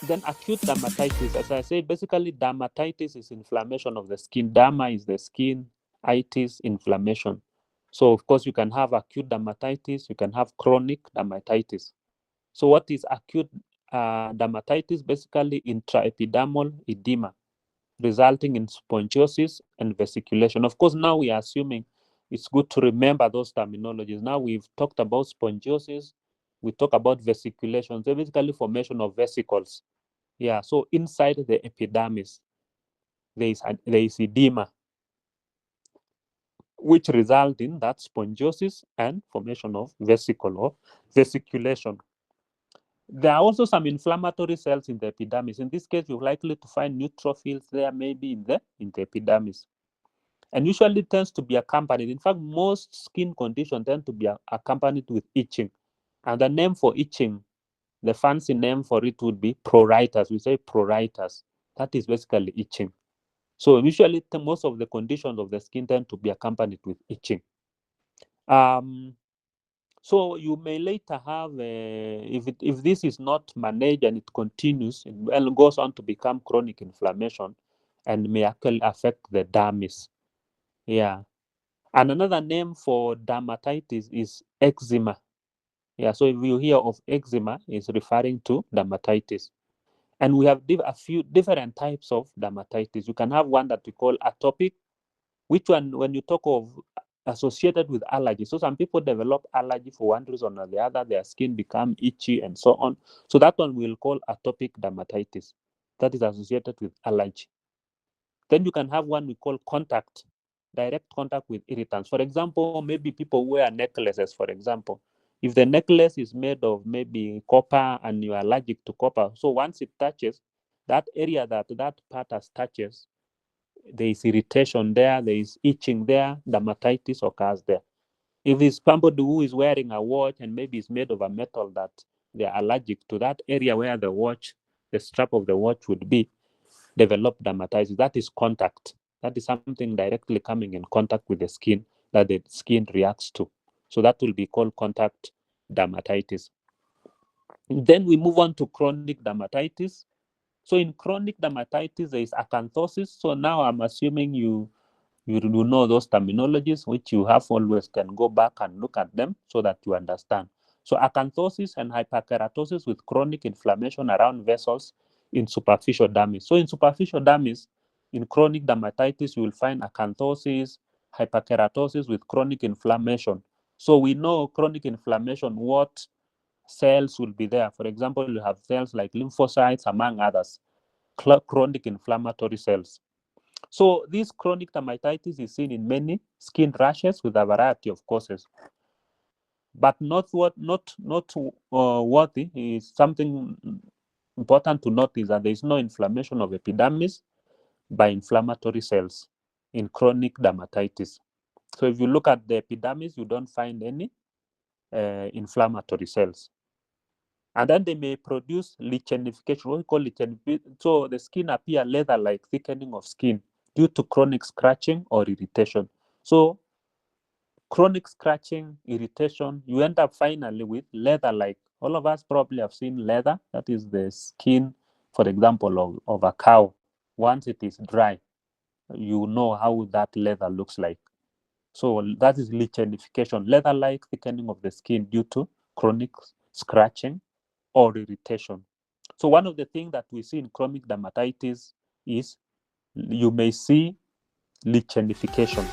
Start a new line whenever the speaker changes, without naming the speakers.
Then acute dermatitis, as I said, basically dermatitis is inflammation of the skin. Derma is the skin, itis, inflammation. So of course you can have acute dermatitis, you can have chronic dermatitis. So what is acute dermatitis? Basically intraepidermal edema resulting in spongiosis and vesiculation. Of course, now we are assuming it's good to remember those terminologies. Now we've talked about spongiosis, we talk about vesiculation. So basically formation of vesicles. Yeah, so inside the epidermis, there is edema, which result in that spongiosis and formation of vesicle or vesiculation. There are also some inflammatory cells in the epidermis. In this case, you're likely to find neutrophils there, maybe in the epidermis. And usually tends to be accompanied. In fact, most skin conditions tend to be accompanied with itching. And the name for itching, the fancy name for it would be pruritus. We say pruritus. That is basically itching. So usually most of the conditions of the skin tend to be accompanied with itching. So you may later have, if this is not managed and it continues, it goes on to become chronic inflammation and may actually affect the dermis. Yeah. And another name for dermatitis is eczema. Yeah, so if you hear of eczema, it's referring to dermatitis. And we have a few different types of dermatitis. You can have one that we call atopic, which one, when you talk of associated with allergy. So some people develop allergy for one reason or the other, their skin become itchy and so on. So that one we'll call atopic dermatitis. That is associated with allergy. Then you can have one we call contact, direct contact with irritants. For example, maybe people wear necklaces, for example. If the necklace is made of maybe copper and you're allergic to copper, so once it touches, that area that part has touches, there is irritation there, there is itching there, dermatitis occurs there. If it's somebody who is wearing a watch and maybe it's made of a metal that they're allergic to, that area where the strap of the watch would be, develop dermatitis. That is contact. That is something directly coming in contact with the skin that the skin reacts to. So that will be called contact dermatitis. Then we move on to chronic dermatitis. So in chronic dermatitis, there is acanthosis. So now I'm assuming you know those terminologies, which you have always can go back and look at them so that you understand. So acanthosis and hyperkeratosis with chronic inflammation around vessels in superficial dermis. So in superficial dermis, in chronic dermatitis, you will find acanthosis, hyperkeratosis with chronic inflammation. So we know chronic inflammation, what cells will be there. For example, you have cells like lymphocytes, among others, chronic inflammatory cells. So this chronic dermatitis is seen in many skin rashes with a variety of causes. But not worthy is something important to note is that there is no inflammation of epidermis by inflammatory cells in chronic dermatitis. So if you look at the epidermis, you don't find any inflammatory cells. And then they may produce lichenification. What we call lichenification. So the skin appear leather-like thickening of skin due to chronic scratching or irritation. So chronic scratching, irritation, you end up finally with leather-like. All of us probably have seen leather. That is the skin, for example, of a cow. Once it is dry, you know how that leather looks like. So that is lichenification, leather-like thickening of the skin due to chronic scratching or irritation. So one of the things that we see in chronic dermatitis is you may see lichenification.